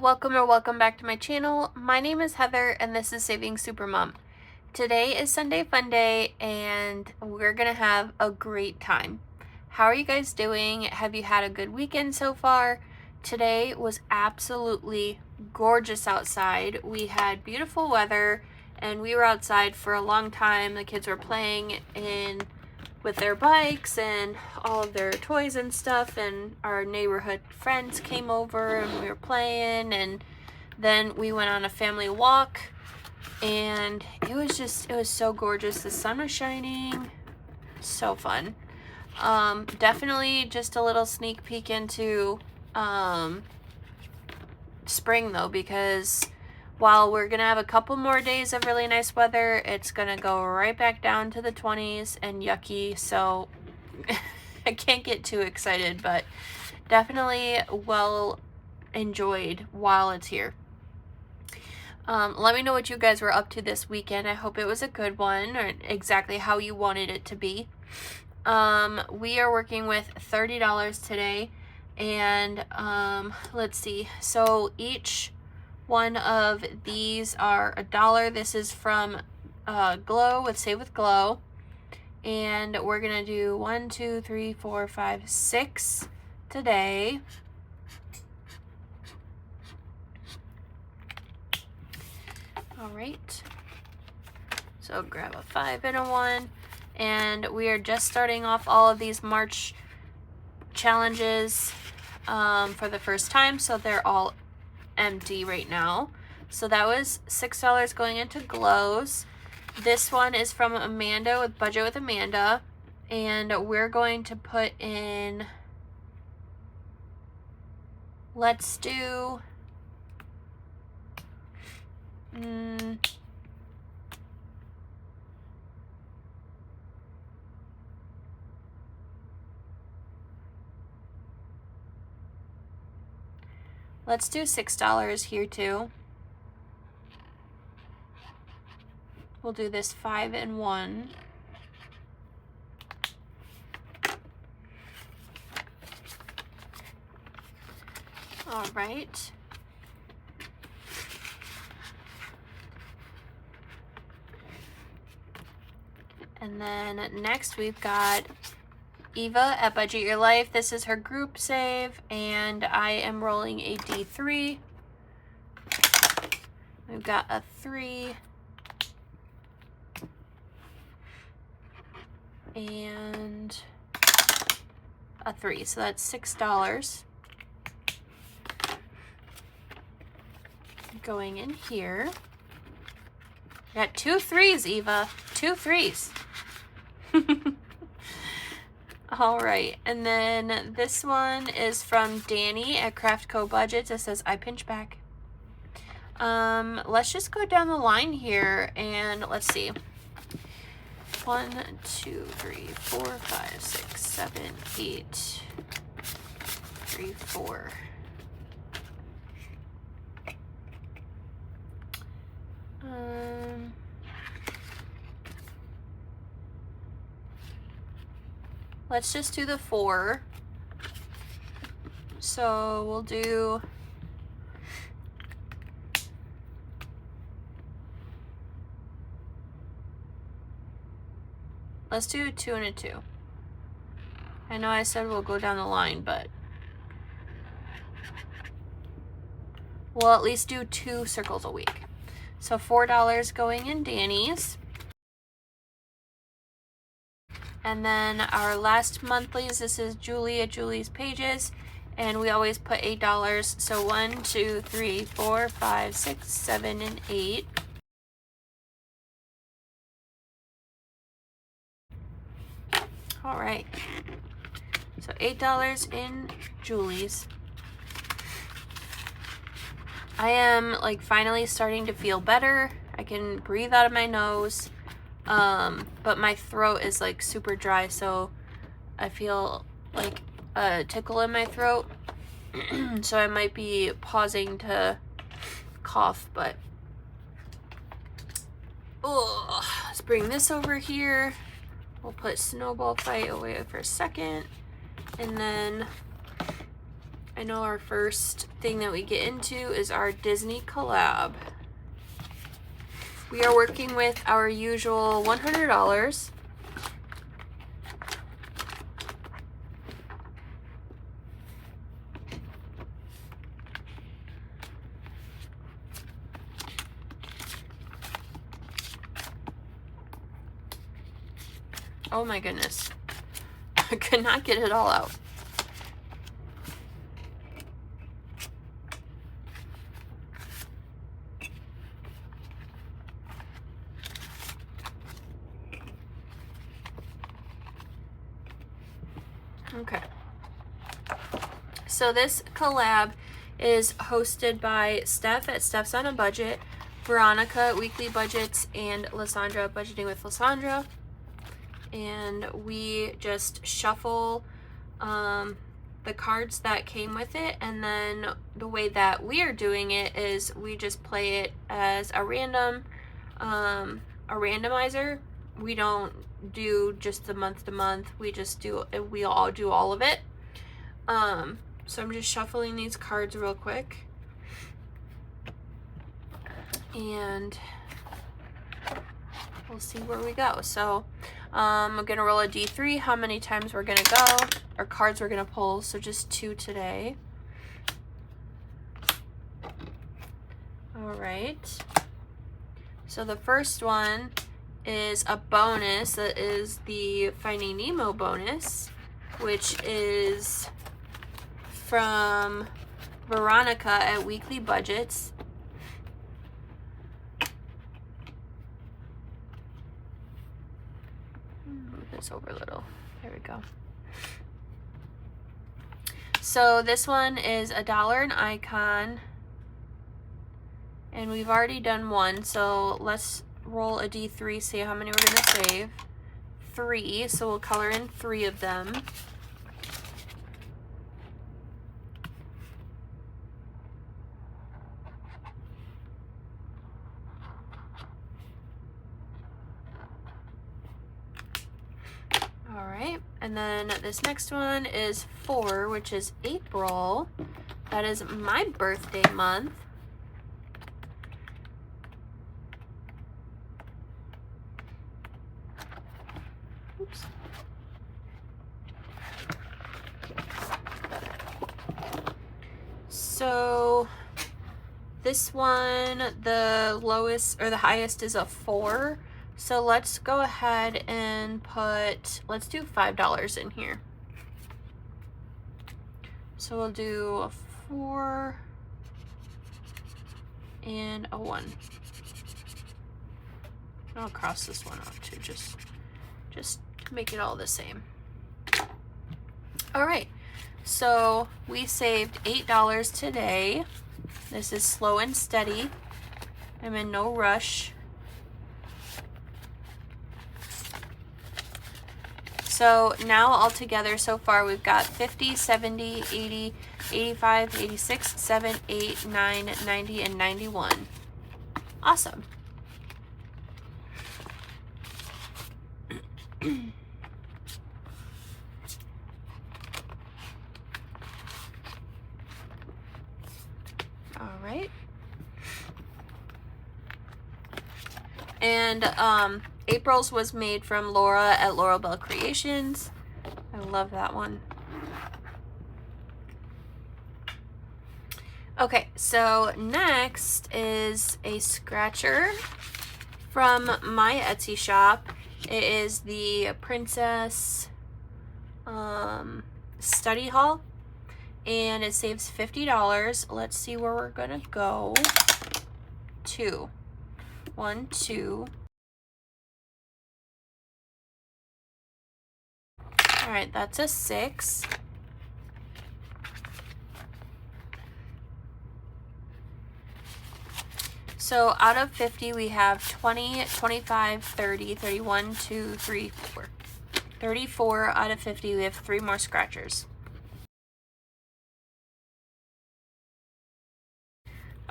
welcome back to my channel. My name is Heather and this is Saving Supermom. Today is Sunday Funday and we're gonna have a great time. How are you guys doing? Have you had a good weekend so far? Today was absolutely gorgeous outside. We had beautiful weather and we were outside for a long time. The kids were playing with their bikes and all of their toys and stuff, and our neighborhood friends came over and we were playing, and then we went on a family walk and it was so gorgeous. The sun was shining, so fun. Definitely just a little sneak peek into spring though, because while we're gonna have a couple more days of really nice weather, it's gonna go right back down to the 20s and yucky, so I can't get too excited, but definitely well enjoyed while it's here. Let me know what you guys were up to this weekend. I hope it was a good one, or exactly how you wanted it to be. We are working with $30 today, and let's see, so each one of these are $1. This is from Glow with Save with Glow, and we're gonna do 1, 2, 3, 4, 5, 6 today. All right, so grab a 5 and a 1, and we are just starting off all of these March challenges for the first time, so they're all empty right now. So that was $6 going into Glows. This one is from Amanda with Budget with Amanda, and we're going to put in, let's do let's do $6 here too. We'll do this 5 and 1. All right. And then next we've got Eva at Budget Your Life. This is her group save, and I am rolling a D3. We've got a 3 and a 3, so that's $6 going in here. Got 2 3s, Eva, 2 3s. All right, and then this one is from Danny at Craft Co Budgets. It says, I pinch back. Let's just go down the line here and let's see. 1, 2, 3, 4, 5, 6, 7, 8, 3, 4. Let's just do the 4. So we'll do let's do a 2 and a 2. I know I said we'll go down the line, but we'll at least do 2 circles a week. So $4 going in Danny's. And then our last monthlies, this is Julie at Julie's Pages, and we always put $8. So 1, 2, 3, 4, 5, 6, 7, and 8. All right, so $8 in Julie's. I am like finally starting to feel better. I can breathe out of my nose, but my throat is like super dry, so I feel like a tickle in my throat. So I might be pausing to cough, but let's bring this over here. We'll put Snowball Fight away for a second, and then I know our first thing that we get into is our Disney collab. We are working with our usual $100. Oh my goodness. I could not get it all out. Okay. So this collab is hosted by Steph at Steph's on a Budget, Veronica at Weekly Budgets, and Lysandra at Budgeting with Lysandra. And we just shuffle the cards that came with it, and then the way that we are doing it is we just play it as a random a randomizer. We don't do just the month to month, we all do all of it. So I'm just shuffling these cards real quick, and we'll see where we go. So I'm gonna roll a D3, how many times we're gonna go, or cards we're gonna pull, so just 2 today. All right, so the first one is a bonus. That is the Finding Nemo bonus, which is from Veronica at Weekly Budgets. Move this over a little. There we go. So this one is $1 an icon, and we've already done one, so let's roll a D3, see how many we're going to save. 3, so we'll color in 3 of them. All right, and then this next one is 4, which is April. That is my birthday month. Oops. So this one, the lowest or the highest is a 4. So let's go ahead and let's do $5 in here. So we'll do a 4 and a 1. I'll cross this one out too, just to make it all the same. All right, so we saved $8 today. This is slow and steady. I'm in no rush. So now altogether so far we've got 50, 70, 80, 85, 86, 7, 8, 9, 90, and 91. Awesome. All right. And April's was made from Laura at Laurel Bell Creations. I love that one. Okay, so next is a scratcher from my Etsy shop. It is the Princess Study Hall, and it saves $50. Let's see where we're gonna go. 2. 1, 2. All right, that's a 6. So out of 50, we have 20, 25, 30, 31, 2, 3, 4. 34 out of 50, we have 3 more scratchers.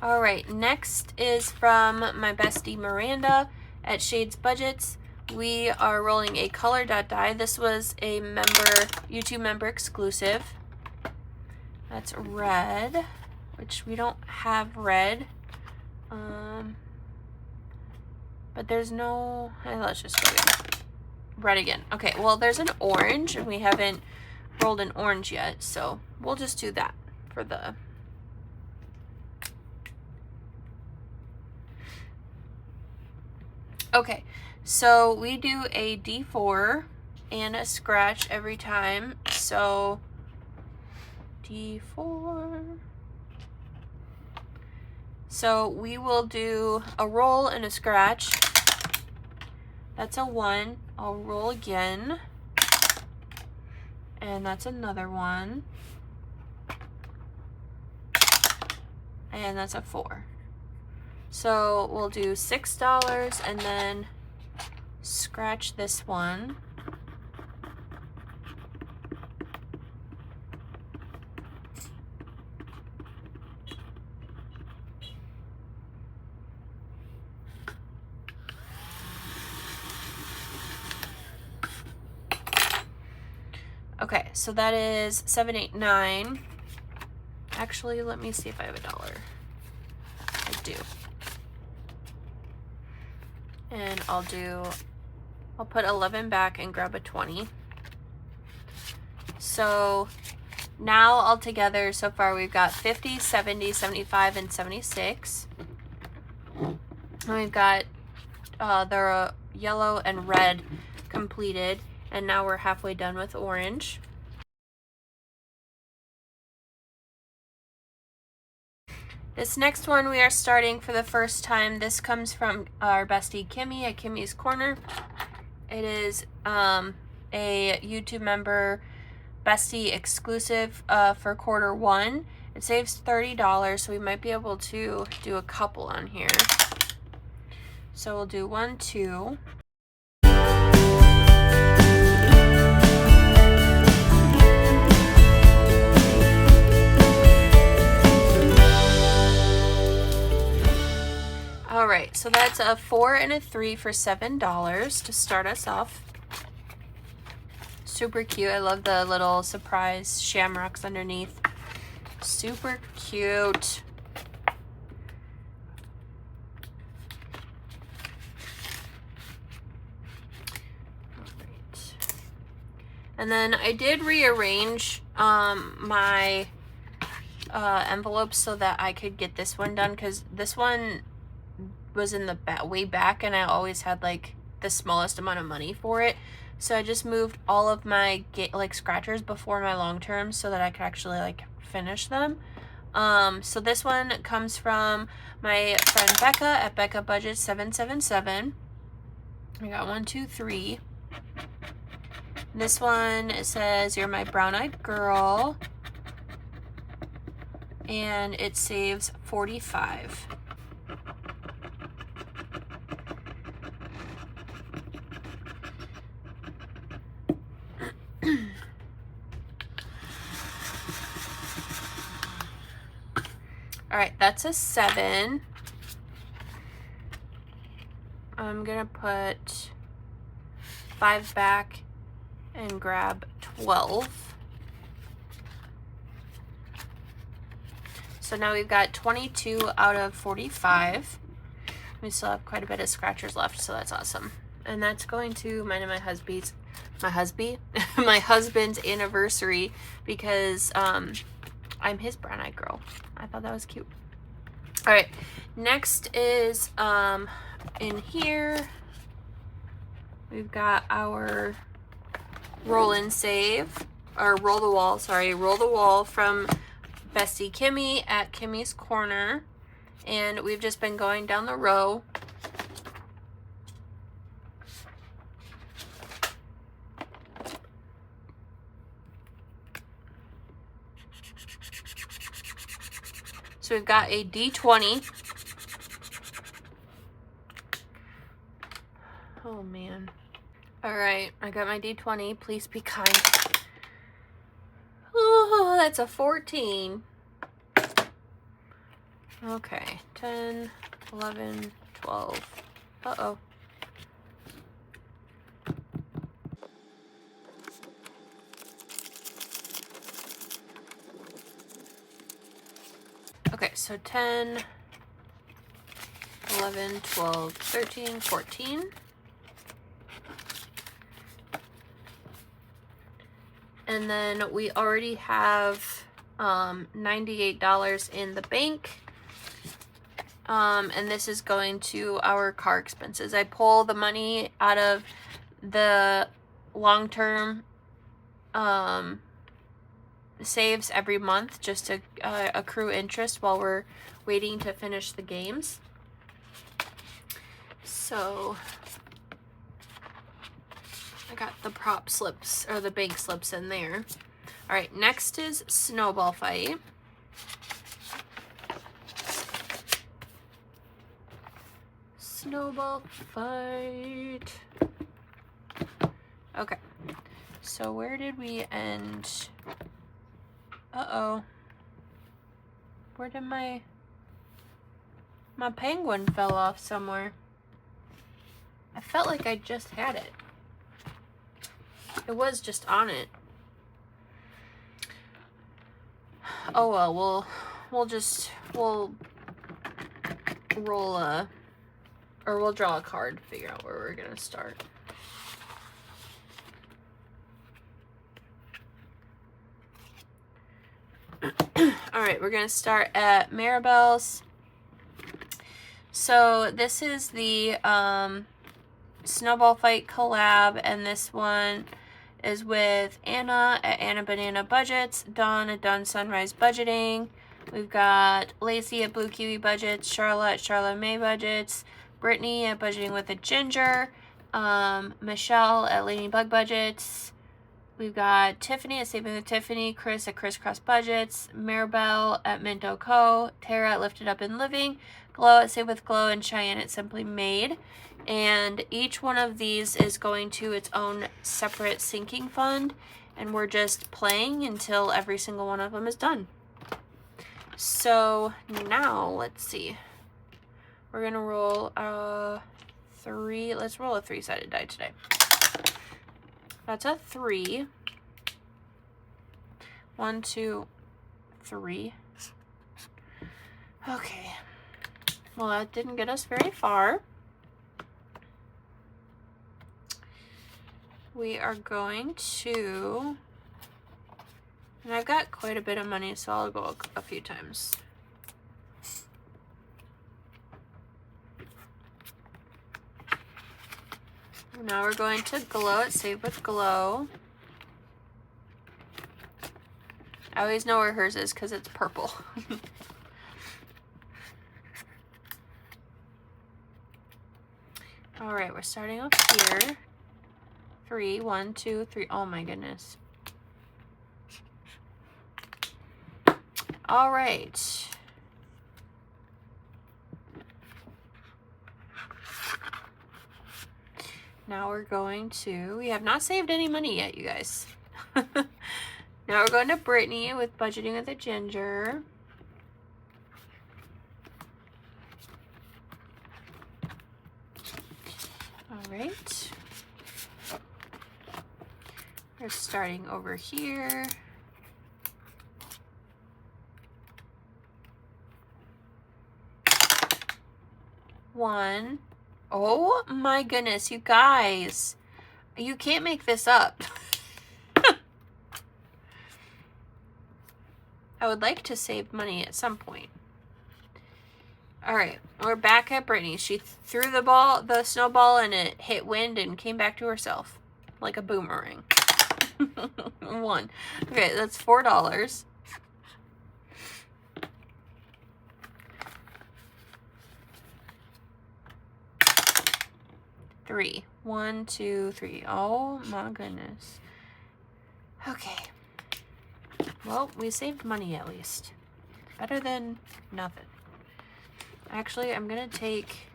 All right, next is from my bestie Miranda at Shades Budgets. We are rolling a color dot die. This was a YouTube member exclusive. That's red, which we don't have red. But there's no, let's just go again. Red again. Okay, well, there's an orange, and we haven't rolled an orange yet, so we'll just do that for the... Okay, so we do a D4 and a scratch every time, so D4. So we will do a roll and a scratch. That's a 1. I'll roll again. And that's another 1. And that's a 4. So we'll do $6 and then scratch this one. Okay, so that is 7, 8, 9. Actually, let me see if I have $1. I do. And I'll put 11 back and grab a 20. So now altogether, so far we've got 50, 70, 75, and 76. And we've got the yellow and red completed. And now we're halfway done with orange. This next one we are starting for the first time. This comes from our bestie Kimmy at Kimmy's Corner. It is a YouTube member bestie exclusive for quarter 1. It saves $30, so we might be able to do a couple on here. So we'll do 1, 2. Alright, so that's a 4 and a 3 for $7 to start us off. Super cute. I love the little surprise shamrocks underneath. Super cute. Alright. And then I did rearrange my envelopes so that I could get this one done, because this one was in the way back and I always had like the smallest amount of money for it, so I just moved all of my scratchers before my long term so that I could actually like finish them. So this one comes from my friend Becca at Becca Budget 777. I got 1, 2, 3. This one, it says "You're my brown-eyed girl," and it saves 45. Alright, that's a 7. I'm gonna put 5 back and grab 12. So now we've got 22 out of 45. We still have quite a bit of scratchers left, so that's awesome. And that's going to mine and my husband's anniversary, because I'm his brown-eyed girl. I thought that was cute. All right, next is in here we've got our roll the wall from bestie Kimmy at Kimmy's Corner, and we've just been going down the row. So we've got a D20. Oh man. All right, I got my D20. Please be kind. Oh, that's a 14. Okay, 10, 11, 12. Uh-oh. so 10, 11, 12, 13, 14. And then we already have $98 in the bank. And this is going to our car expenses. I pull the money out of the long-term saves every month just to accrue interest while we're waiting to finish the games. So I got the prop slips, or the bank slips in there. All right, next is Snowball Fight. Snowball Fight. Okay, so where did we end? Uh-oh. Where did my penguin fell off somewhere? I felt like I just had it. It was just on it. Oh well, we'll roll a, or we'll draw a card to figure out where we're gonna start. All right, we're gonna start at Maribel's. So this is the Snowball Fight collab, and this one is with Anna at Anna Banana Budgets, Dawn at Dawn Sunrise Budgeting. We've got Lacey at Blue Kiwi Budgets, Charlotte at Charlotte May Budgets, Brittany at Budgeting with a Ginger, Michelle at Ladybug Budgets. We've got Tiffany at Saving with Tiffany, Chris at Crisscross Budgets, Maribel at Minto Co, Tara at Lifted Up and Living, Glow at Save with Glow, and Cheyenne at Simply Made. And each one of these is going to its own separate sinking fund, and we're just playing until every single one of them is done. So now let's see. We're gonna roll let's roll a 3-sided die today. That's a 3. 1, 2, 3. Okay. Well, that didn't get us very far. We are going to, and I've got quite a bit of money, so I'll go a few times. Now we're going to Glow at Save with Glow. I always know where hers is because it's purple. All right, we're starting off here. 3, 1, 2, 3. Oh my goodness. All right. Now we're going to, we have not saved any money yet, you guys. Now we're going to Brittany with Budgeting with a Ginger. All right. We're starting over here. One. Oh my goodness, you guys. You can't make this up. I would like to save money at some point. All right, we're back at Brittany. She threw the snowball, and it hit wind and came back to herself like a boomerang. 1. Okay, that's $4. Three. 1, 2, 3. Oh my goodness. Okay. Well, we saved money at least. Better than nothing. Actually, I'm gonna take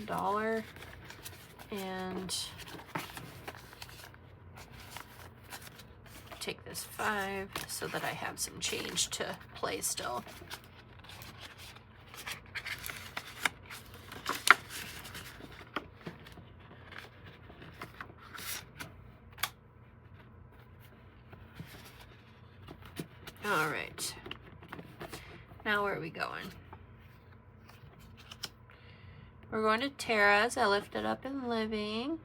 $1 and take this 5 so that I have some change to play still. All right. Now where are we going? We're going to Tara's. I lifted up in living.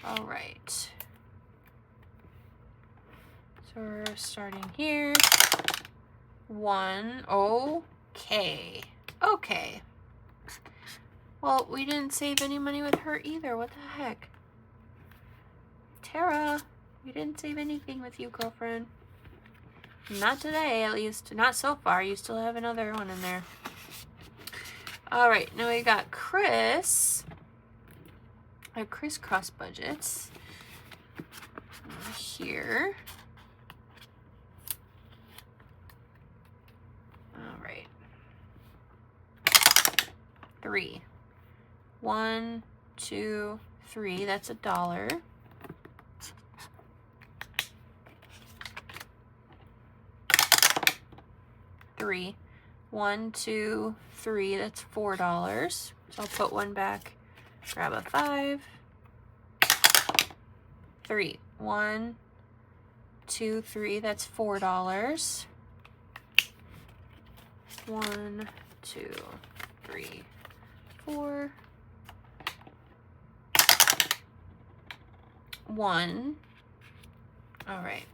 All right. So we're starting here. 1. Okay. Okay. Well, we didn't save any money with her either. What the heck? Tara, we didn't save anything with you, girlfriend. Not today, at least. Not so far. You still have another one in there. All right. Now we got Chris. Our crisscross budgets. Here. All right. 3. 1, 2, 3. That's $1. 3. 1, 2, 3. That's $4. So I'll put one back. Grab a 5. 3. 1, 2, 3. That's $4. 1, 2, 3, 4. 1. All right.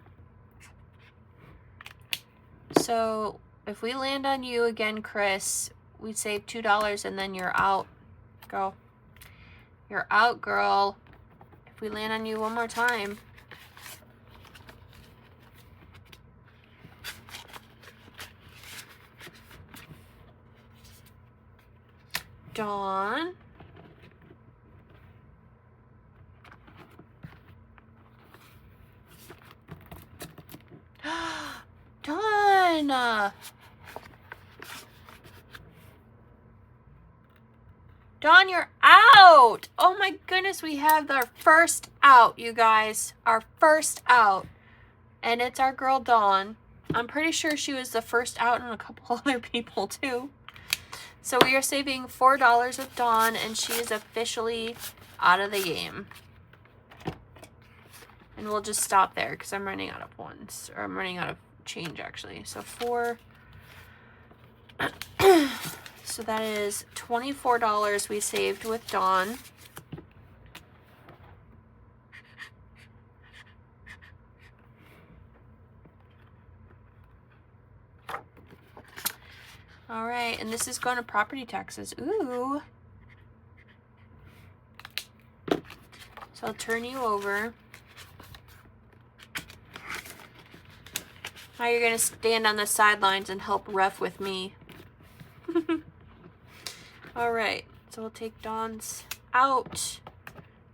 So if we land on you again, Chris, we save $2 and then you're out. Go. You're out, girl. If we land on you one more time. Dawn. Dawn. Dawn, you're out. Oh my goodness, we have our first out, you guys. Our first out. And it's our girl, Dawn. I'm pretty sure she was the first out and a couple other people too. So we are saving $4 with Dawn, and she is officially out of the game. And we'll just stop there because I'm running out of ones. Or I'm running out of change, actually. So 4. So that is $24 we saved with Dawn. All right, and this is going to property taxes. Ooh. So I'll turn you over. Now you're going to stand on the sidelines and help ref with me. All right, so we'll take Dawn's out.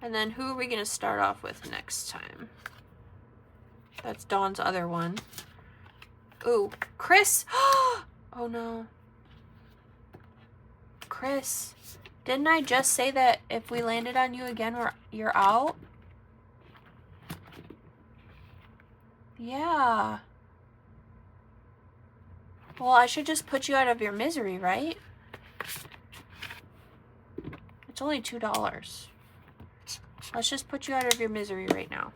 And then who are we going to start off with next time? That's Dawn's other one. Ooh, Chris. Oh no. Chris, didn't I just say that if we landed on you again, you're out? Yeah. Well, I should just put you out of your misery, right? It's only $2. Let's just put you out of your misery right now.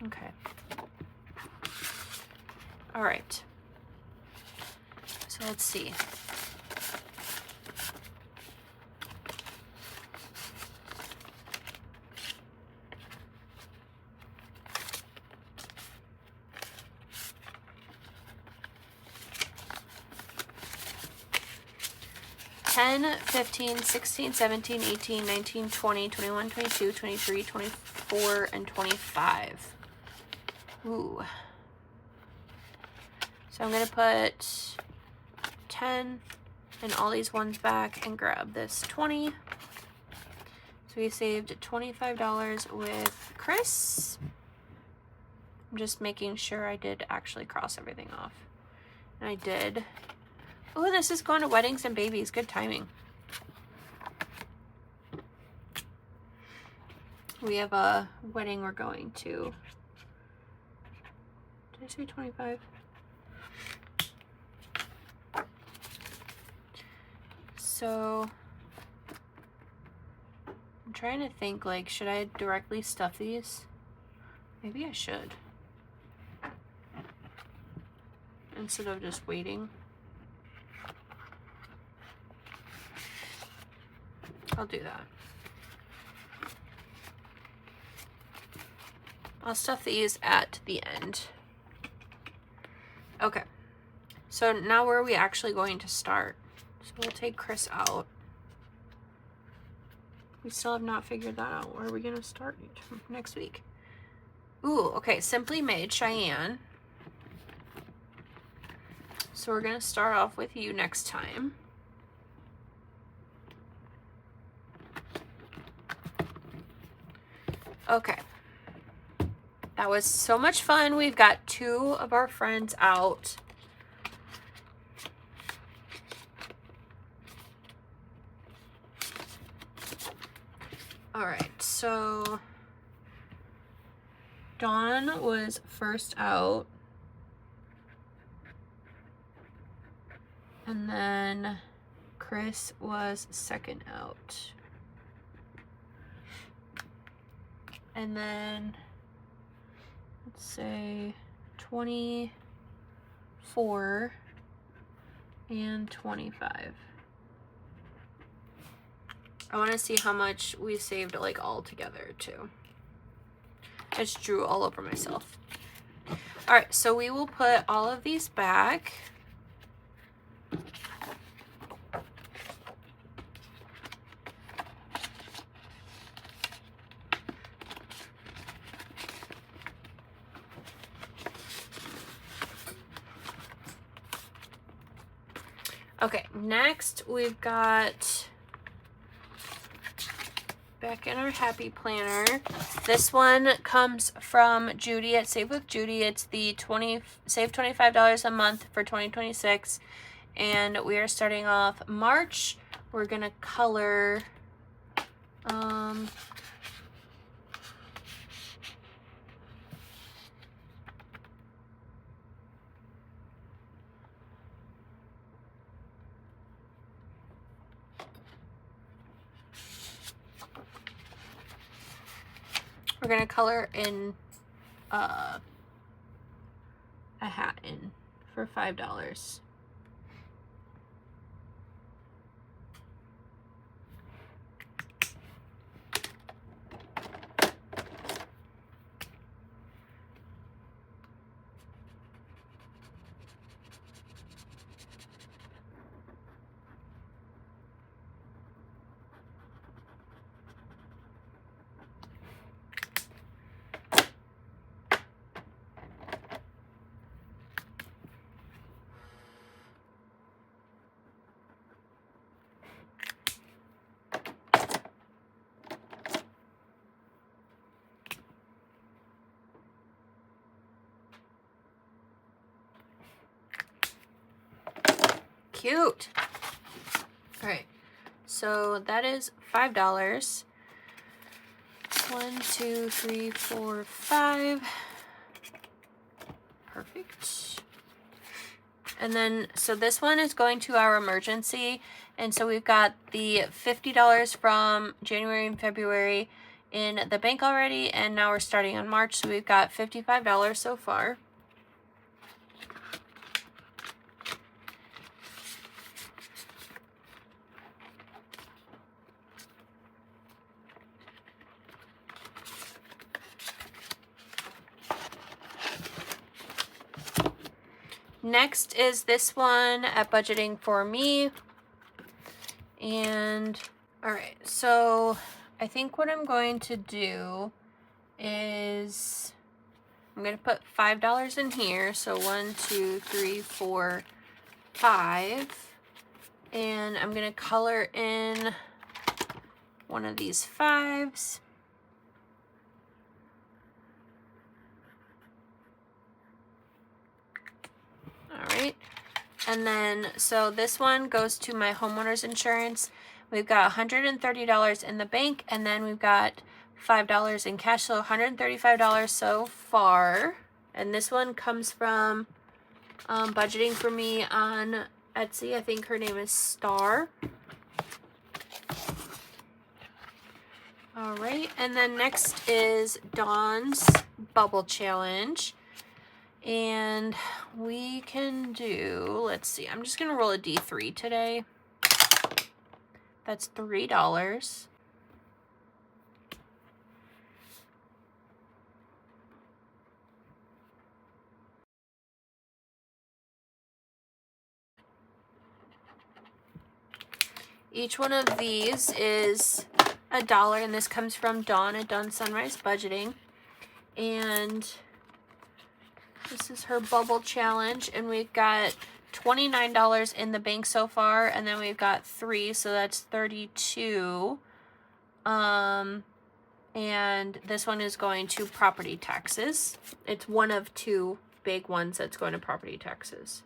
Okay. All right. So let's see. $10, $15, $16, $17, $18, $19, $20, $21, $22, $23, $24, and $25. Ooh. So I'm going to put 10 and all these ones back and grab this 20. So we saved $25 with Chris. I'm just making sure I did actually cross everything off. And I did. Oh, this is going to weddings and babies. Good timing. We have a wedding we're going to. Did I say 25? So I'm trying to think, like, should I directly stuff these? Maybe I should. Instead of just waiting. I'll do that. I'll stuff these at the end. Okay. So now where are we actually going to start? So we'll take Chris out. We still have not figured that out. Where are we going to start next week? Ooh, okay. Simply Made, Cheyenne. So we're going to start off with you next time. Okay. That was so much fun. We've got 2 of our friends out. All right, so Dawn was first out. And then Chris was second out. And then, let's say 24 and 25. I want to see how much we saved, like, all together too. I just drew all over myself. All right, so we will put all of these back. Okay, next we've got back in our happy planner. This one comes from Judy at Save with Judy. It's the save $25 a month for 2026. And we are starting off March. We're gonna color we're gonna color in a hat in for $5. Cute. All right, so that is $5. 1, 2, 3, 4, 5. Perfect. And then, so this one is going to our emergency. And so we've got the $50 from January and February in the bank already. And now we're starting on March. So we've got $55 so far. Next is this one at Budgeting for Me. And all right, so I think what I'm going to do is I'm going to put $5 in here. So 1, 2, 3, 4, 5. And I'm going to color in one of these 5s. All right, and then so this one goes to my homeowner's insurance. We've got $130 in the bank, and then we've got $5 in cash, so $135 so far. And this one comes from Budgeting for Me on Etsy. I think her name is Star. All right, and then next is Dawn's Bubble Challenge. And we can do, let's see, I'm just gonna roll a D3 today. That's $3. Each one of these is $1, and this comes from Dawn at Dawn Sunrise Budgeting. And this is her bubble challenge, and we've got $29 in the bank so far, and then we've got 3, so that's 32. And this one is going to property taxes. It's one of 2 big ones that's going to property taxes.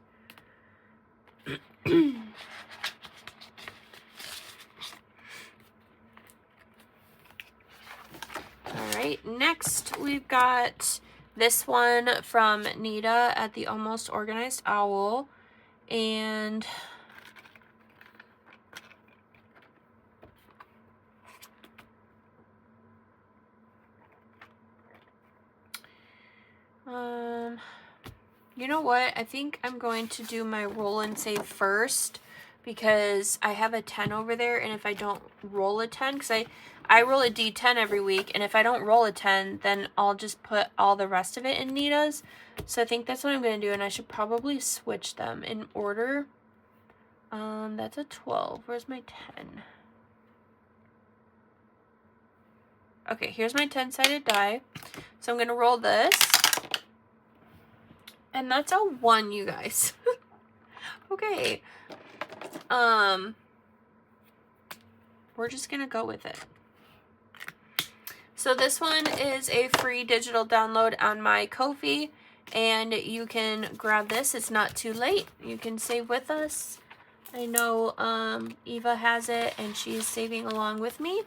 All right, next we've got this one from Nita at the Almost Organized Owl, and you know what? I think I'm going to do my roll and save first because I have a 10 over there, and if I don't roll a 10, because I roll a D10 every week, and if I don't roll a 10, then I'll just put all the rest of it in Nita's. So I think that's what I'm going to do, and I should probably switch them in order. That's a 12. Where's my 10? Okay, here's my 10-sided die. So I'm going to roll this. And that's a 1, you guys. Okay. We're just going to go with it. So this one is a free digital download on my Ko-fi, and you can grab this. It's not too late. You can save with us. I know Eva has it, and she's saving along with me.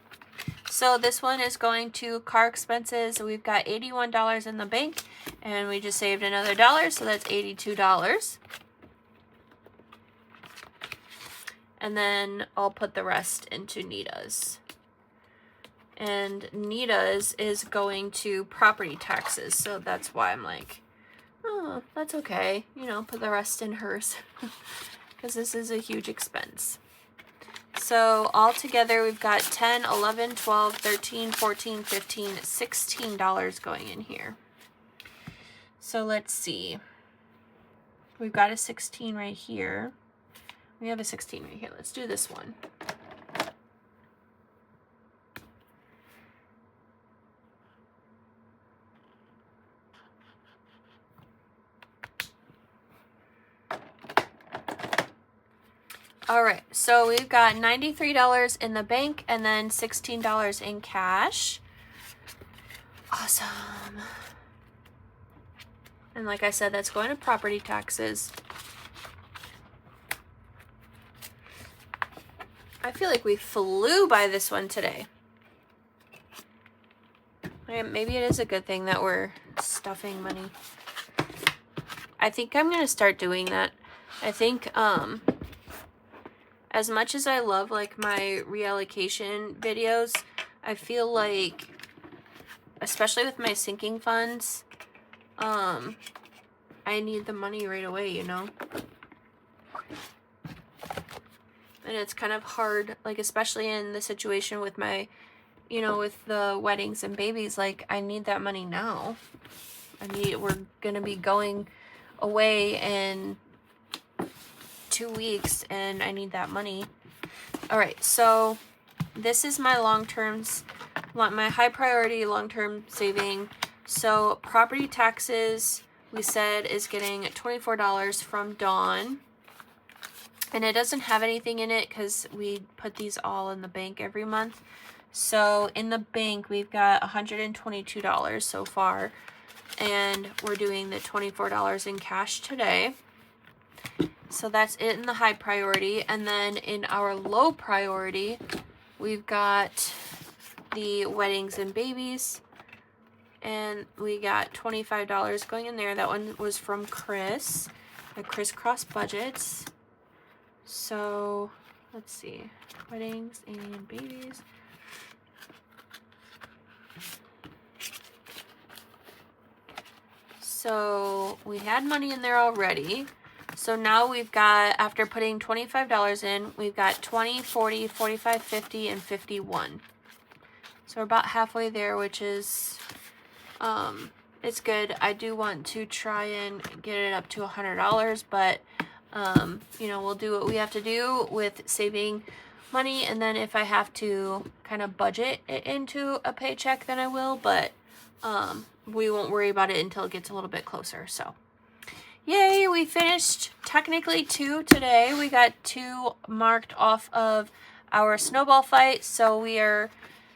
So this one is going to car expenses. We've got $81 in the bank, and we just saved another $1, so that's $82. And then I'll put the rest into Nita's. And Nita's is going to property taxes, so that's why I'm like, oh, that's okay. You know, put the rest in hers, because this is a huge expense. So all together, we've got $10, $11, $12, $13, $14, $15, $16 going in here. So let's see. We've got a 16 right here. We have a 16 right here. Let's do this one. All right, so we've got $93 in the bank and then $16 in cash. Awesome. And like I said, that's going to property taxes. I feel like we flew by this one today. Maybe it is a good thing that we're stuffing money. I think I'm going to start doing that. I think, as much as I love like my reallocation videos, I feel like, especially with my sinking funds, I need the money right away, you know? And it's kind of hard, like, especially in the situation with my, you know, with the weddings and babies, like, I need that money now. We're going to be going away in 2 weeks, and I need that money. All right, so this is my my high priority long-term saving. So property taxes, we said, is getting $24 from Dawn. And it doesn't have anything in it because we put these all in the bank every month. So in the bank, we've got $122 so far. And we're doing the $24 in cash today. So that's it in the high priority. And then in our low priority, we've got the weddings and babies. And we got $25 going in there. That one was from Chris at Crisscross Budgets. So let's see, weddings and babies. So we had money in there already. So now we've got, after putting $25 in, we've got 20, 40, 45, 50, and 51. So we're about halfway there, which is, it's good. I do want to try and get it up to $100, but, you know, we'll do what we have to do with saving money. And then if I have to kind of budget it into a paycheck, then I will, but, we won't worry about it until it gets a little bit closer. So yay, we finished technically 2 today. We got 2 marked off of our snowball fight, so we are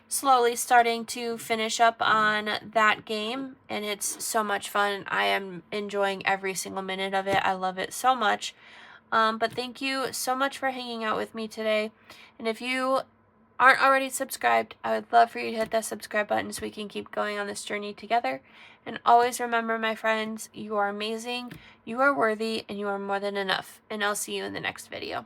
slowly starting to finish up on that game, and it's so much fun. I am enjoying every single minute of it. I love it so much. But thank you so much for hanging out with me today. And if you aren't already subscribed, I would love for you to hit that subscribe button so we can keep going on this journey together. And always remember, my friends, you are amazing, you are worthy, and you are more than enough. And I'll see you in the next video.